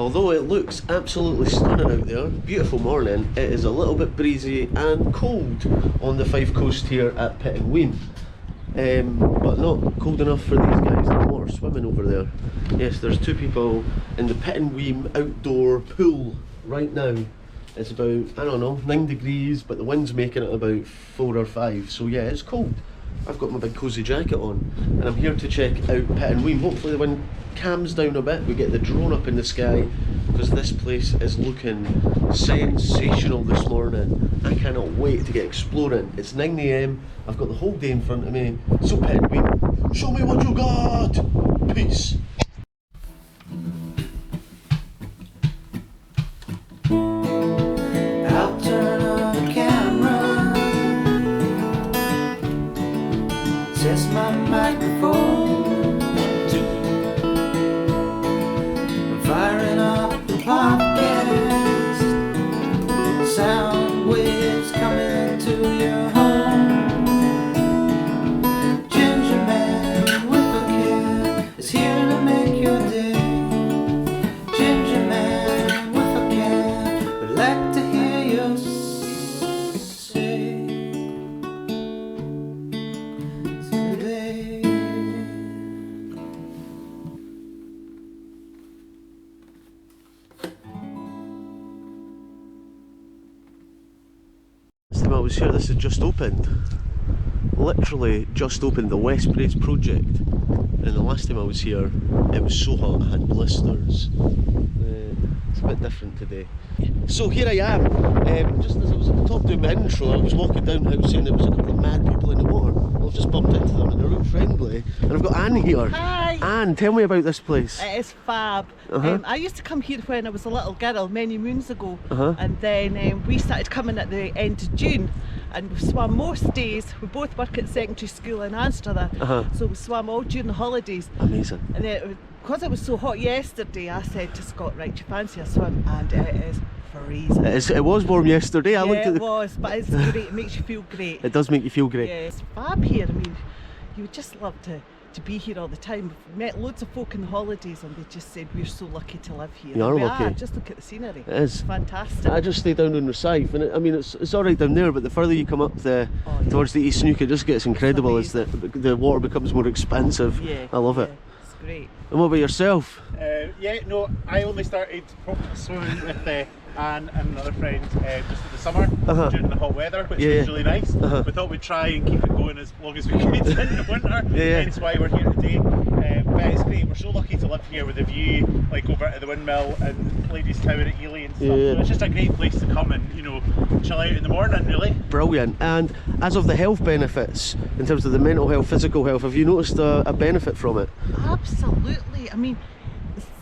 Although it looks absolutely stunning out there, beautiful morning, it is a little bit breezy and cold on the Fife Coast here at Pitenweem. But not cold enough for these guys. There's water swimming over there. Yes, there's two people in the Pitenweem outdoor pool right now. It's about, I don't know, 9 degrees, but the wind's making it about 4 or 5. So yeah, it's cold. I've got my big cosy jacket on and I'm here to check out Pitenweem. Hopefully the wind calms down a bit, we get the drone up in the sky, because this place is looking sensational this morning. I cannot wait to get exploring. It's 9 AM, I've got the whole day in front of me. So Pitenweem, show me what you got! Peace! I'll turn on the camera, test my microphone, firing up the podcast, sound waves coming to your home. Ginger man with a can is here to make your day. Ginger man with a can would like to hear you say today. Last time I was here, this had just opened. Literally just opened, the West Braids project. And the last time I was here, it was so hot, I had blisters. It's a bit different today. So here I am. Just as I was at the top doing my intro, I was walking down the house saying there was a couple of mad people in the water. Well, I've just bumped into them and they're real friendly. And I've got Anne here. Hi! Anne, tell me about this place. It is fab. I used to come here when I was a little girl many moons ago, and then we started coming at the end of June, and we swam most days. We both work at secondary school in Amsterdam, so we swam all during the holidays. Amazing. And then, because it was so hot yesterday, I said to Scott, right, do you fancy a swim? And it is freezing. It was warm yesterday. I looked at it was, but it's great. It makes you feel great. It does make you feel great. Yeah, it's fab here. I mean, you would just love to be here all the time. We've met loads of folk in the holidays and they just said we're so lucky to live here. You are lucky. Just look at the scenery. It is. It's fantastic. I just stay down on Rosyth, and I mean it's alright down there, but the further you come up towards the East Snook, it just gets incredible as the water becomes more expansive. Yeah, I love it. It's great. And what about yourself? Yeah, no, I only started swimming with Anne and another friend just in the summer during the hot weather, which was really nice. We thought we'd try and keep it going as long as we could in the winter, hence why we're here today. But it's great, we're so lucky to live here with a view like over at the windmill and Ladies Tower at Ely and stuff. So it's just a great place to come and, you know, chill out in the morning really. Brilliant. And as of the health benefits, in terms of the mental health, physical health, have you noticed a benefit from it? Absolutely. I mean,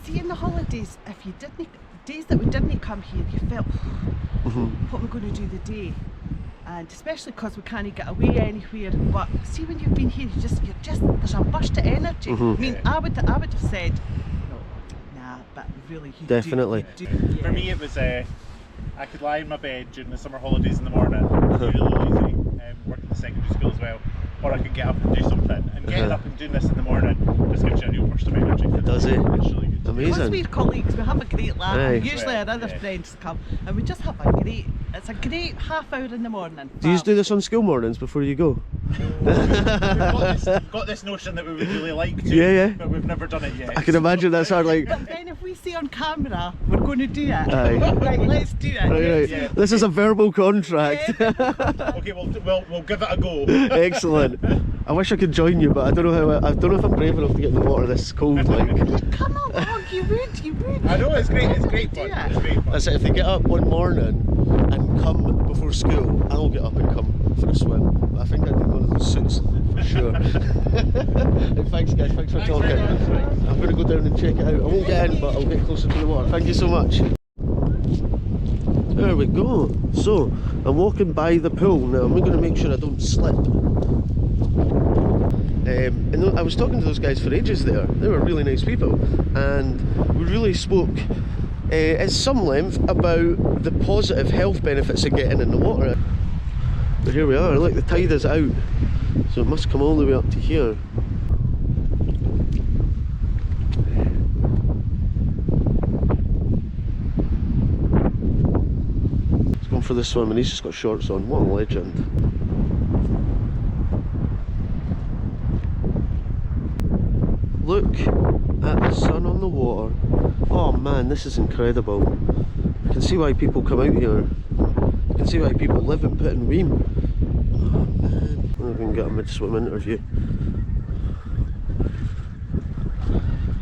see in the holidays, if you didn't, days that we didn't come here, you felt, what am I going to do the day? And especially because we can't get away anywhere. But see, when you've been here, you're just there's a burst of energy. I mean, I would have said, no, nah, but really, you definitely. do. For me, it was I could lie in my bed during the summer holidays in the morning, really lazy, working at secondary school as well, or I could get up and do something. And getting up and doing this in the morning just gives you a real burst of energy. Does it? It's really good. Amazing. Because we're colleagues, we have a great laugh. Aye. Usually our other friends come and we just have it's a great half hour in the morning. Do you do this on school mornings before you go? We've got this notion that we would really like to, but we've never done it yet. I can imagine that's hard. Like, but then if we see on camera, we're going to do it. Aye. Right, let's do it. right. Yeah. This is a verbal contract. Okay, we'll give it a go. Excellent. I wish I could join you, but I don't know if I'm brave enough to get in the water this cold. Like, come along, you would. I know, it's great fun. It's great fun. That's it. If they get up one morning and come before school, I'll get up and come for a swim. But I think I need one of those suits for sure. Thanks guys, thanks for talking. I'm going to go down and check it out. I won't get in, but I'll get closer to the water. Thank you so much. There we go. So, I'm walking by the pool now. I'm going to make sure I don't slip. And I was talking to those guys for ages there. They were really nice people, and we really spoke at some length about the positive health benefits of getting in the water. But here we are, look, the tide is out, so it must come all the way up to here. for the swim and he's just got shorts on. What a legend. Look at the sun on the water. Oh man, this is incredible. You can see why people come out here. You can see why people live in Pitenweem. Oh man, we're going to get a mid-swim interview.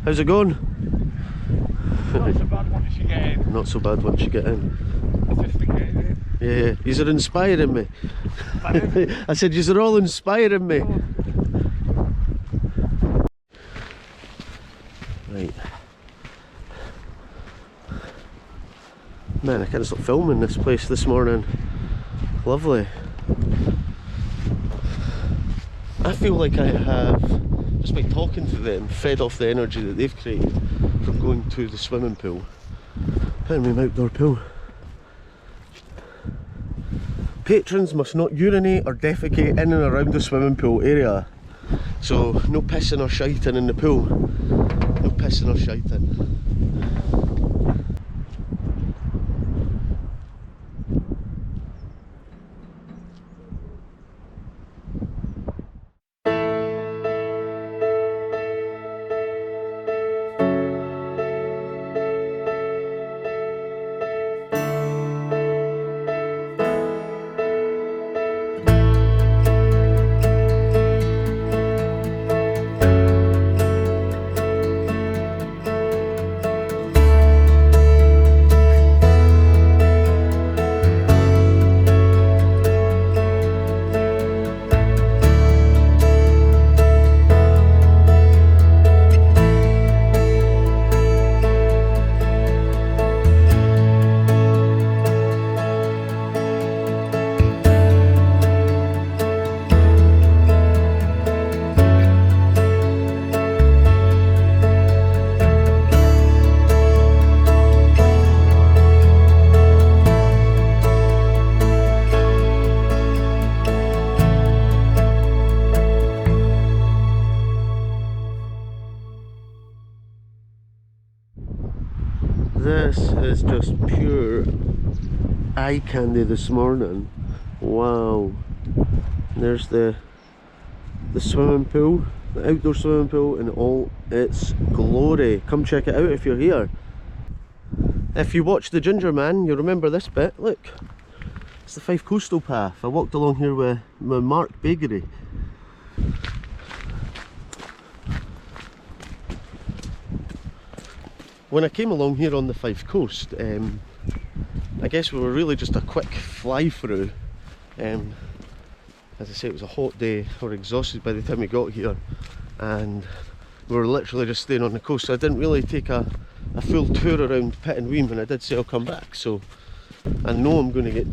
How's it going? Not so bad once you get in. Not so bad once you get in. Sophisticated. Yeah, yous are inspiring me. I said yous are all inspiring me. Right. Man, I can't stop filming this place this morning. Lovely. I feel like I have, just by talking to them, fed off the energy that they've created from going to the swimming pool. Pitenweem outdoor pool. Patrons must not urinate or defecate in and around the swimming pool area. So, no pissing or shiting in the pool. No pissing or shiting. This is just pure eye candy this morning. Wow. There's the swimming pool, the outdoor swimming pool in all its glory. Come check it out if you're here. If you watch the Ginger Man, you'll remember this bit. Look, it's the Fife Coastal Path. I walked along here with Mark Bakery. When I came along here on the Fife Coast, I guess we were really just a quick fly through. As I say, it was a hot day. We were exhausted by the time we got here, and we were literally just staying on the coast. So I didn't really take a full tour around Pitenweem, and I did say I'll come back. So I know I'm going to get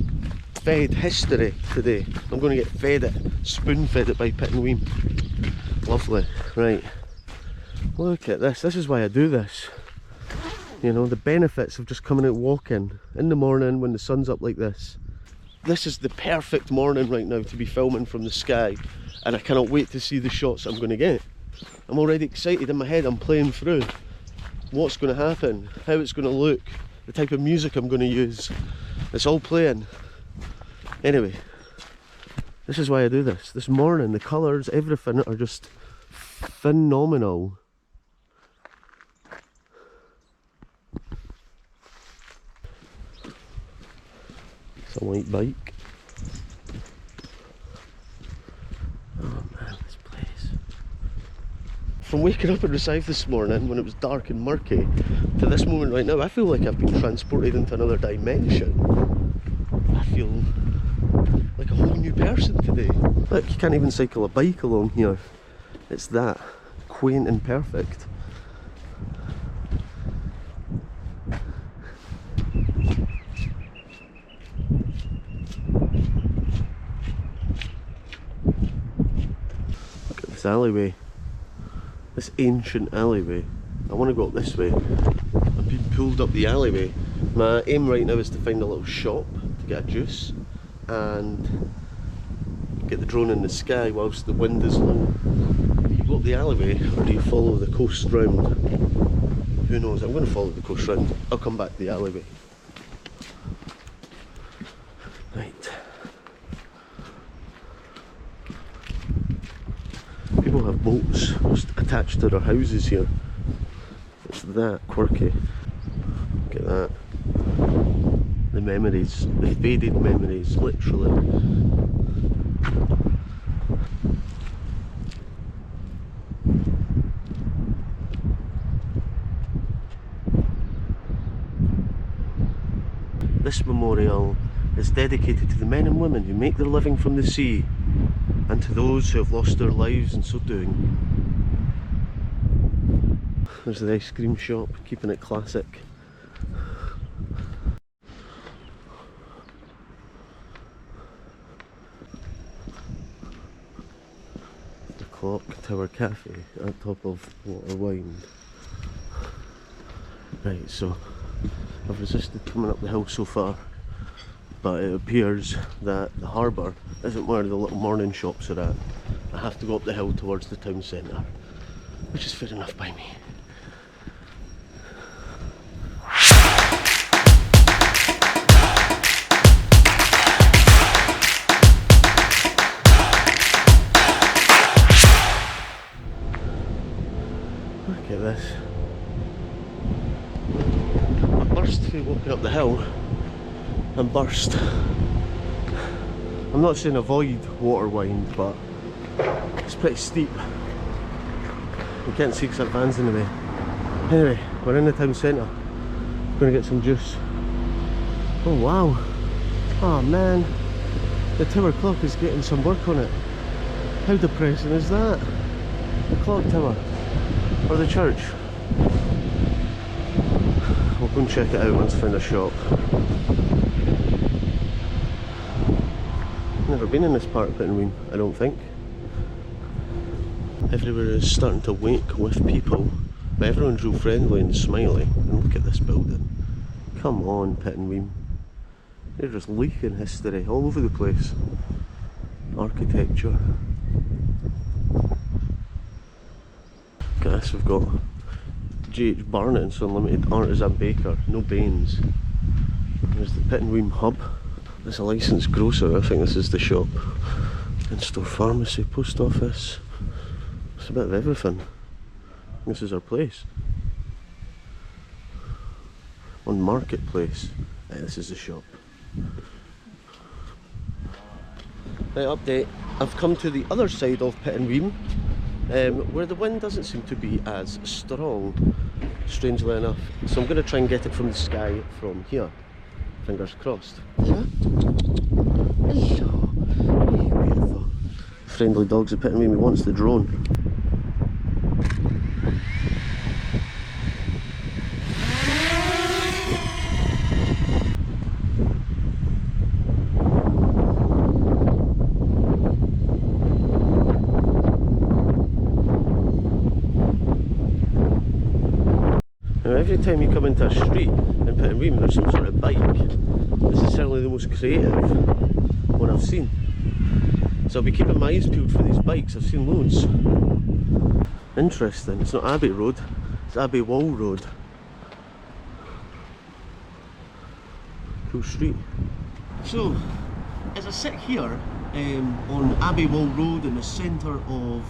fed history today. I'm going to get fed it, spoon-fed it by Pitenweem. Lovely. Right. Look at this. This is why I do this. You know, the benefits of just coming out walking in the morning when the sun's up like this. This is the perfect morning right now to be filming from the sky, and I cannot wait to see the shots I'm going to get. I'm already excited in my head. I'm playing through what's going to happen, how it's going to look, the type of music I'm going to use. It's all playing. Anyway, this is why I do this. This morning, the colours, everything are just phenomenal. It's a white bike. Oh man, this place. From waking up in Rosyth this morning when it was dark and murky to this moment right now, I feel like I've been transported into another dimension. I feel like a whole new person today. Look, you can't even cycle a bike along here. It's that quaint and perfect. Look at this alleyway. This ancient alleyway. I want to go up this way. I'm being pulled up the alleyway. My aim right now is to find a little shop to get a juice and get the drone in the sky whilst the wind is low. Do you go up the alleyway or do you follow the coast round? Who knows? I'm going to follow the coast round. I'll come back to the alleyway. boats just attached to their houses here. It's that quirky. Look at that. The memories, the faded memories, literally. This memorial is dedicated to the men and women who make their living from the sea, and to those who have lost their lives in so doing. There's the ice cream shop, keeping it classic. The Clock Tower Cafe at top of Water Wind. Right, so I've resisted coming up the hill so far, but it appears that the harbour isn't where the little morning shops are at. I have to go up the hill towards the town centre, which is fair enough by me. Look at this. I burst through walking up the hill and burst. I'm not saying avoid Water Wind, but it's pretty steep. You can't see because that van's in the way. Anyway, we're in the town centre. We're going to get some juice. Oh wow. Oh man. The tower clock is getting some work on it. How depressing is that? The clock tower. Or the church. We'll go and check it out once I find a shop. Never been in this part of Pitenweem, I don't think. Everywhere is starting to wake with people, but everyone's real friendly and smiley. And look at this building. Come on, Pitenweem. They're just leaking history all over the place. Architecture. Look at this, we've got G.H. Barnett's Unlimited Artisan Baker, no Baines. There's the Pitenweem hub. There's a licensed grocer, I think this is the shop. In-store pharmacy, post office. It's a bit of everything. This is our place. On Marketplace. This is the shop. Right, update. I've come to the other side of Pitenweem, where the wind doesn't seem to be as strong, strangely enough. So I'm going to try and get it from the sky from here. Fingers crossed. Yeah. Hello. Hey, beautiful. Friendly dogs at Pitenweem. He wants the drone. Now every time you come into a street in Pitenweem there's some sort of bike. This is certainly the most creative one I've seen. So I'll be keeping my eyes peeled for these bikes. I've seen loads. Interesting. It's not Abbey Road, it's Abbey Wall Road. Cool street. So, as I sit here on Abbey Wall Road in the centre of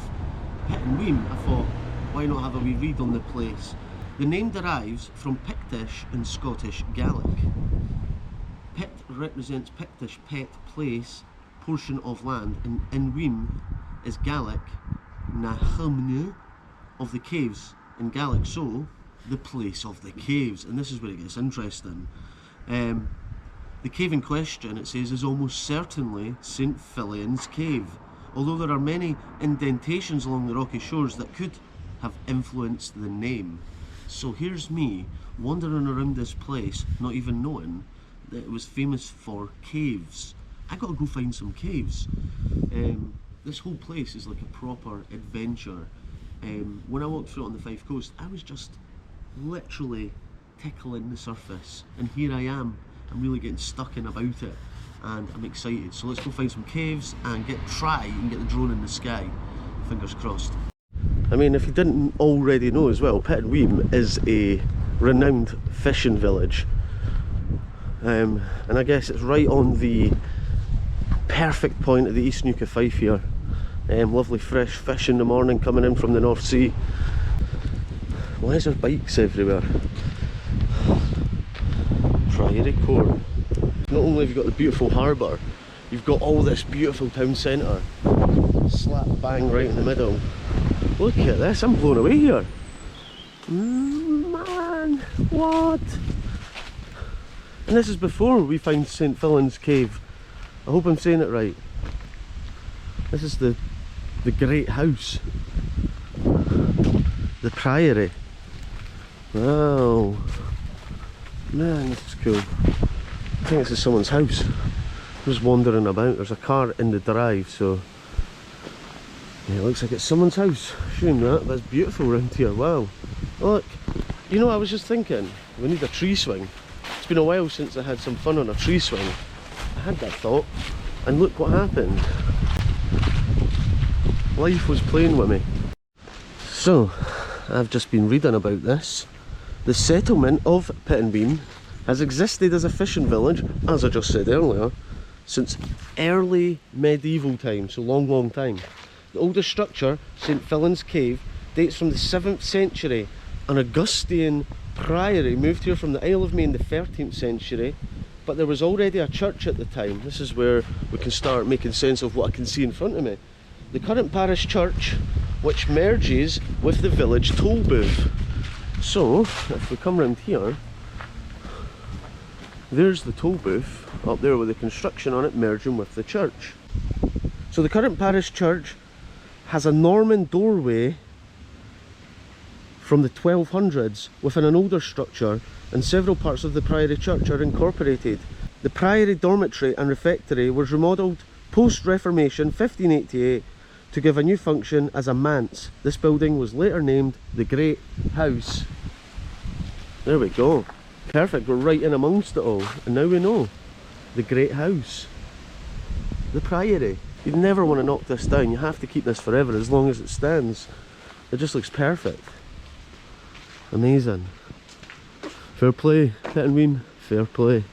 Pitenweem, I thought, why not have a wee read on the place? The name derives from Pictish and Scottish Gaelic. Pit represents Pictish pet place, portion of land, and Weem is Gaelic, Nahumnu, of the caves in Gaelic, so the place of the caves. And this is where it gets interesting. The cave in question, it says, is almost certainly St. Filian's Cave, although there are many indentations along the rocky shores that could have influenced the name. So here's me wandering around this place, not even knowing that it was famous for caves. I gotta go find some caves. This whole place is like a proper adventure. When I walked through it on the Fife Coast, I was just literally tickling the surface, and here I am. I'm really getting stuck in about it, and I'm excited. So let's go find some caves and try and get the drone in the sky. Fingers crossed. I mean, if you didn't already know as well, Pitenweem is a renowned fishing village. And I guess it's right on the perfect point of the East Neuk of Fife here. Lovely fresh fish in the morning coming in from the North Sea. Why is there bikes everywhere? Priory Court. Not only have you got the beautiful harbour, you've got all this beautiful town centre slap bang right in the middle. Look at this, I'm blown away here. Man, what? And this is before we find St. Fillan's Cave. I hope I'm saying it right. This is the great house. The Priory. Wow. Man, this is cool. I think this is someone's house. I'm just wandering about. There's a car in the drive, so yeah, it looks like it's someone's house. Shame that, but it's beautiful around here. Wow. Look, you know, I was just thinking, we need a tree swing. It's been a while since I had some fun on a tree swing. I had that thought, and look what happened. Life was playing with me. So, I've just been reading about this. The settlement of Pitenweem has existed as a fishing village, as I just said earlier, since early medieval times, so long time. The oldest structure, St. Fillan's Cave, dates from the 7th century. An Augustine priory moved here from the Isle of Man in the 13th century, but there was already a church at the time. This is where we can start making sense of what I can see in front of me. The current parish church, which merges with the village toll booth. So, if we come round here, there's the toll booth up there with the construction on it merging with the church. So the current parish church has a Norman doorway from the 1200s within an older structure, and several parts of the Priory Church are incorporated. The Priory dormitory and refectory was remodelled post-Reformation 1588 to give a new function as a manse. This building was later named the Great House. There we go. Perfect, we're right in amongst it all, and now we know. The Great House. The Priory. You'd never want to knock this down, you have to keep this forever as long as it stands. It just looks perfect. Amazing. Fair play, Pitenweem, fair play.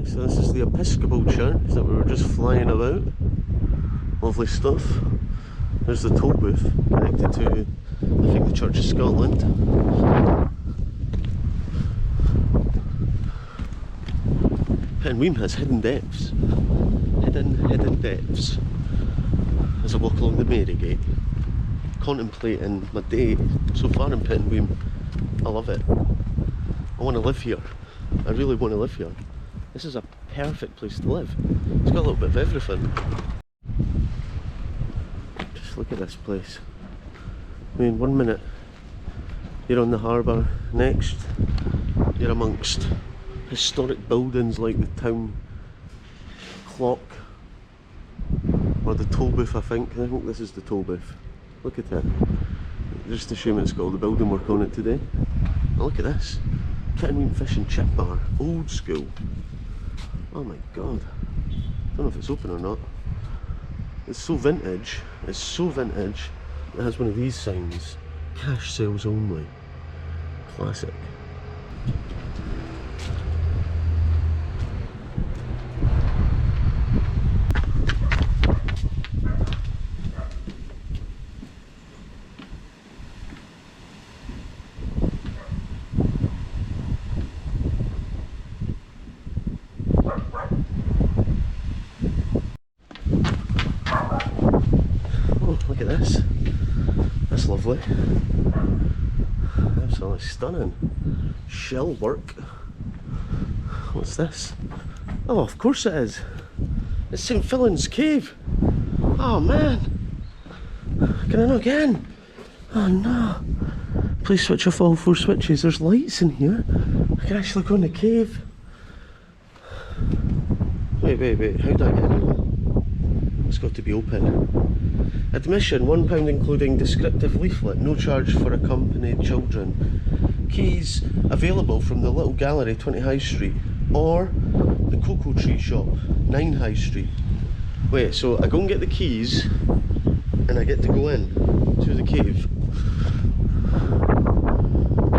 So this is the Episcopal Church that we were just flying about. Lovely stuff. There's the toll booth connected to, I think, the Church of Scotland. Pitenweem has hidden depths. Hidden depths. As I walk along the Marygate, contemplating my day so far in Pitenweem. I love it. I want to live here. I really want to live here. This is a perfect place to live. It's got a little bit of everything. Just look at this place. I mean, one minute You're on the harbour. Next, you're amongst historic buildings like the town clock, or the toll booth, I think this is the toll booth. Look at it. Just a shame it's got all the building work on it today. Now look at this. Pitenweem Fish and Chip Bar. Old school. Oh my god. Don't know if it's open or not. It's so vintage. It's so vintage. It has one of these signs. Cash sales only. Classic. Oh, look at this. That's lovely. Absolutely stunning. Shell work. What's this? Oh, of course it is. It's St. Fillan's Cave. Oh man. Can I not get in? Oh no. Please switch off all 4 switches. There's lights in here. I can actually go in the cave. Wait. How do I get in? It's got to be open. Admission, £1 including descriptive leaflet, no charge for accompanied children. Keys available from the little gallery, 20 High Street, or the Cocoa Tree Shop, 9 High Street. Wait, so I go and get the keys, and I get to go in to the cave.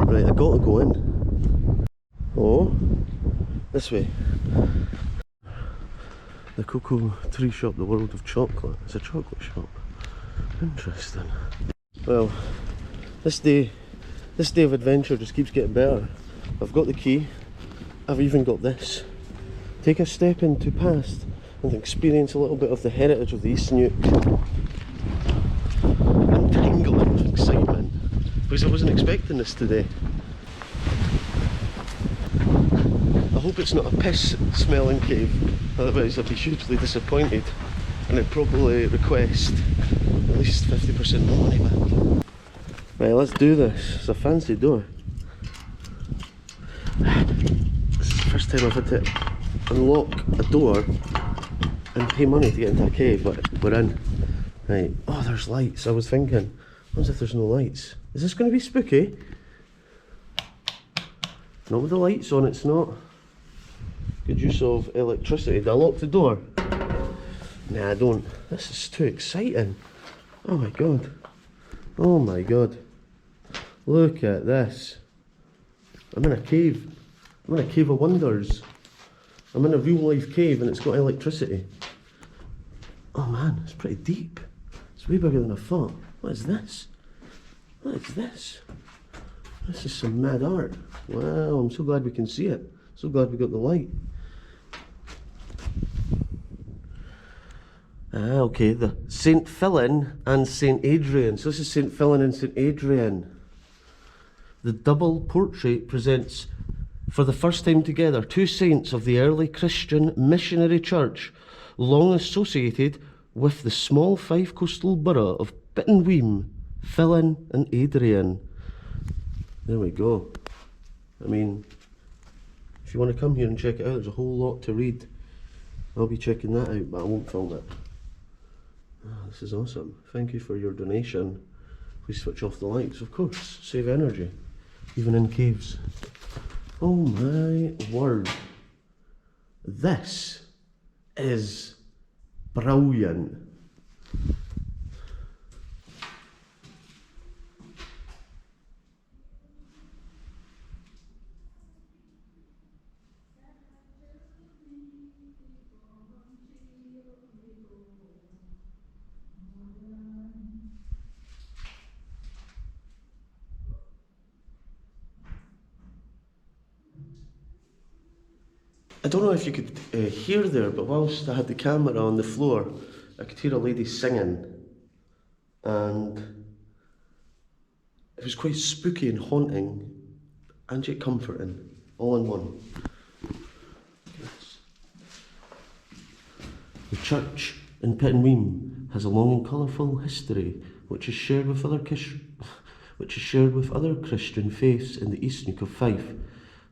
Right, I got to go in. Oh, this way. The Cocoa Tree Shop, the world of chocolate. It's a chocolate shop. Interesting. Well, this day of adventure just keeps getting better. I've got the key. I've even got this. Take a step into past and experience a little bit of the heritage of the East Nuke. I'm tingling with excitement because I wasn't expecting this today. I hope it's not a piss smelling cave, otherwise I'd be hugely disappointed and I'd probably request at least 50% more money back. Right, let's do this. It's a fancy door. This is the first time I've had to unlock a door and pay money to get into a cave, but we're in. Right, oh there's lights. I was thinking, what if there's no lights? Is this going to be spooky? Not with the lights on, it's not. Good use of electricity. Do I lock the door? Nah, I don't. This is too exciting. Oh my god. Oh my god. Look at this. I'm in a cave. I'm in a cave of wonders. I'm in a real life cave and it's got electricity. Oh man, it's pretty deep. It's way bigger than I thought. What is this? What is this? This is some mad art. Wow, I'm so glad we can see it. So glad we got the light. Ah, okay, the St. Fillan and St. Adrian. So this is St. Fillan and St. Adrian. The double portrait presents, for the first time together, 2 saints of the early Christian missionary church, long associated with the small Fife coastal borough of Pitenweem, Fillan and Adrian. There we go. I mean, if you want to come here and check it out, there's a whole lot to read. I'll be checking that out, but I won't film it. Oh, this is awesome. Thank you for your donation. Please switch off the lights, of course. Save energy, even in caves. Oh my word. This is brilliant. I don't know if you could hear there, but whilst I had the camera on the floor, I could hear a lady singing, and it was quite spooky and haunting, and yet comforting, all in one. The church in Pitenweem has a long and colourful history, which is shared with which is shared with other Christian faiths in the East Neuk of Fife.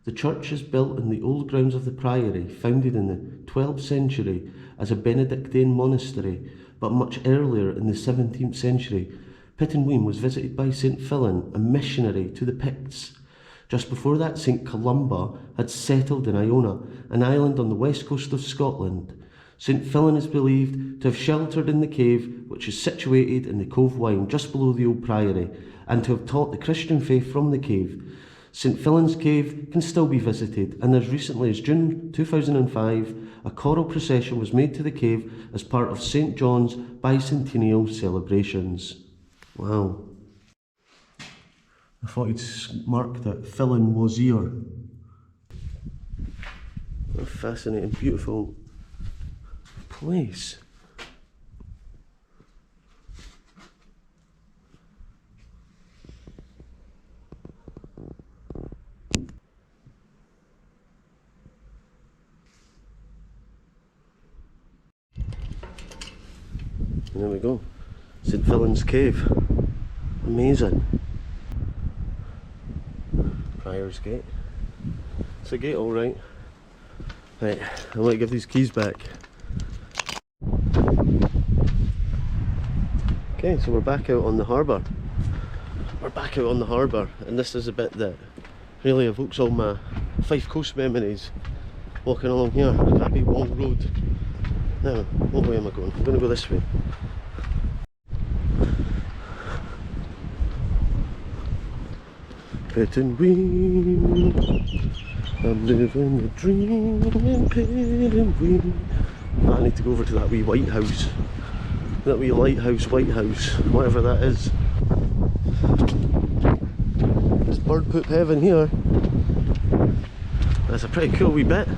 The church is built in the old grounds of the priory, founded in the 12th century as a Benedictine monastery, but much earlier in the 17th century. Pitenweem was visited by St. Fillan, a missionary to the Picts. Just before that, St. Columba had settled in Iona, an island on the west coast of Scotland. St. Fillan is believed to have sheltered in the cave, which is situated in the Cove Wine, just below the old priory, and to have taught the Christian faith from the cave. St. Fillan's cave can still be visited, and as recently as June 2005, a choral procession was made to the cave as part of St. John's bicentennial celebrations. Wow. I thought he'd marked that Fillan was here. What a fascinating, beautiful place. There we go. St. Fillan's Cave. Amazing. Prior's Gate. It's a gate, alright. Right, I want to give these keys back. Okay, so we're back out on the harbour. We're back out on the harbour, and this is a bit that really evokes all my Fife Coast memories. Walking along here, Abbey Wall Road. Now, what way am I going? I'm going to go this way. Pitenweem, I'm living the dream in Pitenweem. I need to go over to that wee white house. That wee lighthouse, white house, whatever that is. It's bird poop heaven here. That's a pretty cool wee bit.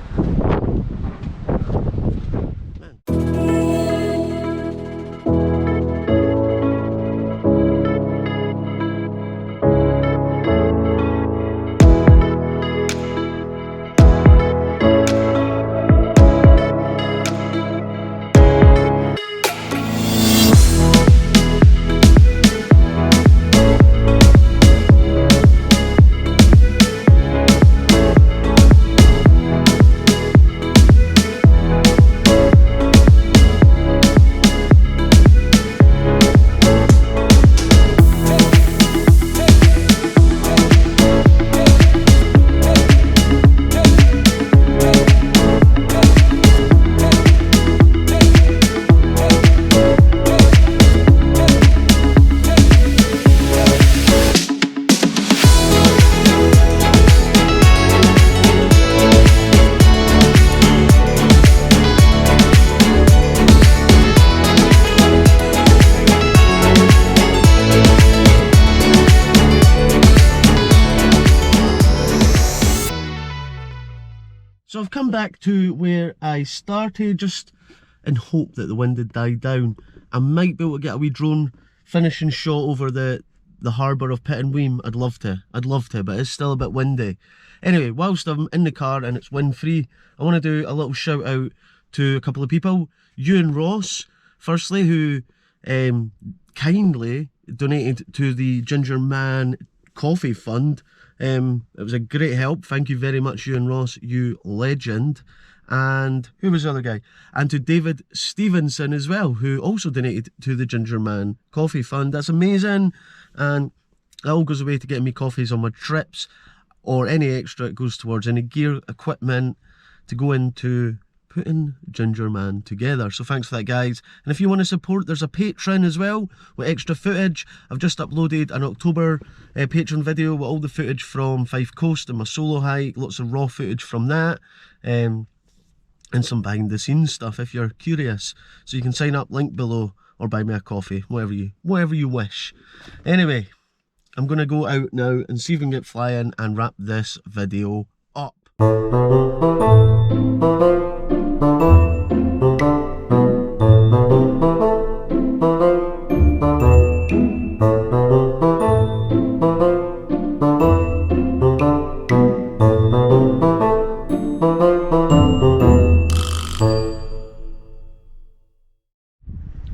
So I've come back to where I started, just in hope that the wind had died down. I might be able to get a wee drone finishing shot over the harbour of Pitenweem. I'd love to, but it's still a bit windy. Anyway, whilst I'm in the car and it's wind free, I want to do a little shout out to a couple of people. Ewan Ross, firstly, who kindly donated to the Ginger Man Coffee Fund. It was a great help. Thank you very much, Ewan Ross, you legend. And who was the other guy? And to David Stevenson as well, who also donated to the Ginger Man Coffee Fund. That's amazing, and that all goes away to getting me coffees on my trips, or any extra it goes towards any gear, equipment to go into putting Ginger Man together. So thanks for that, guys. And if you want to support, there's a Patreon as well with extra footage. I've just uploaded an October Patreon video with all the footage from Fife Coast and my solo hike, lots of raw footage from that, and some behind the scenes stuff if you're curious. So you can sign up, link below, or buy me a coffee, whatever you wish. Anyway, I'm gonna go out now and see if we can get flying and wrap this video up.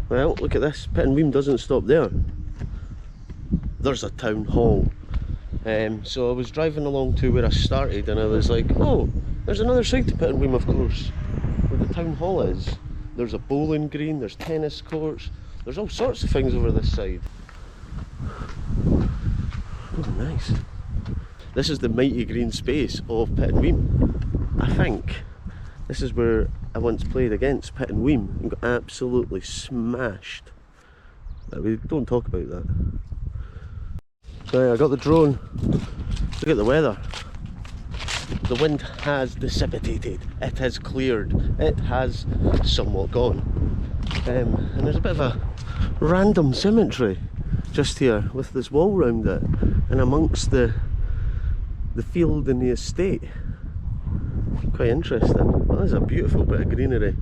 Well, look at this, Pitenweem doesn't stop there. there's a town hall. So I was driving along to where I started and I was like, oh, there's another side to Pitenweem, of course, where the town hall is. There's a bowling green, there's tennis courts, there's all sorts of things over this side. Oh, nice. This is the mighty green space of Pitenweem. I think this is where I once played against Pitenweem and got absolutely smashed. But we don't talk about that. Right, I got the drone. Look at the weather. The wind has dissipated. It has cleared. It has somewhat gone. And there's a bit of a random symmetry just here with this wall round it and amongst the field and the estate. Quite interesting. Well, there's a beautiful bit of greenery.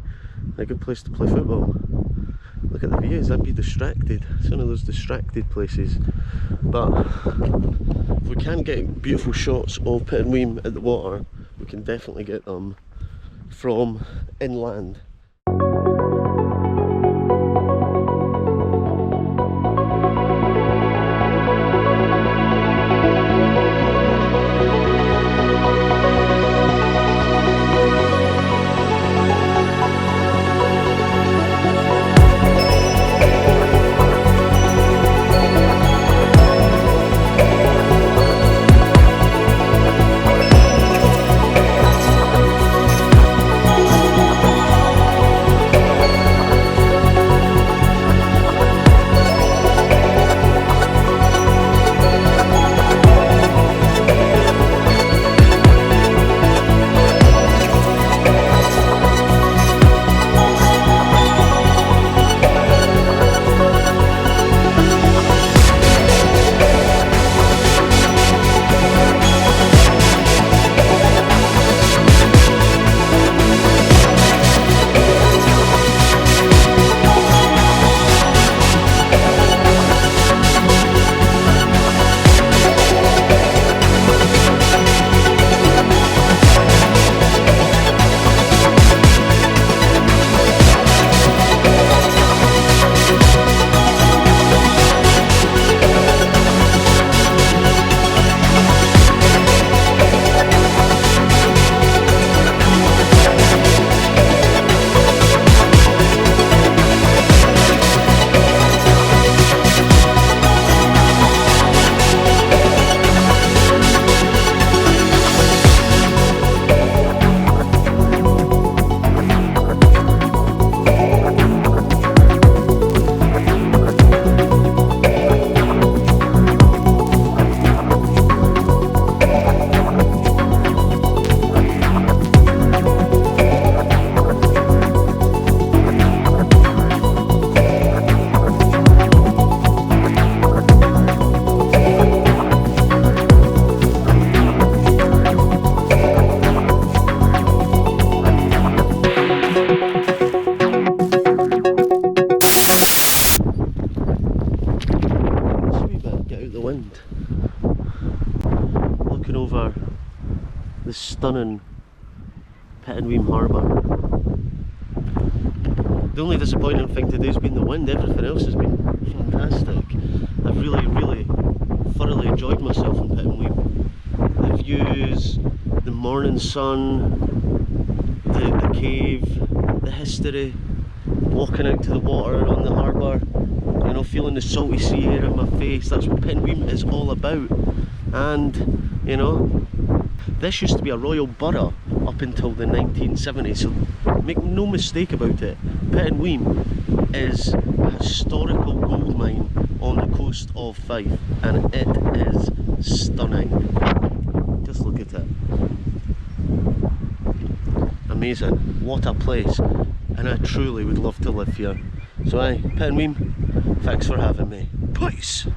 A good place to play football. Look at the views, I'd be distracted. It's one of those distracted places. But if we can get beautiful shots of Pitenweem at the water, we can definitely get them from inland. Looking over the stunning Pitenweem harbour. The only disappointing thing today has been the wind. Everything else has been fantastic. I've really thoroughly enjoyed myself in Pitenweem. The views, the morning sun, the cave, the history, walking out to the water on the harbour, you know, feeling the salty sea air in my face. That's what Pitenweem is all about. And, you know, this used to be a royal borough up until the 1970s, so make no mistake about it, Pitenweem is a historical gold mine on the coast of Fife, and it is stunning. Just look at it. Amazing. What a place. And I truly would love to live here. So Pitenweem, thanks for having me. Peace!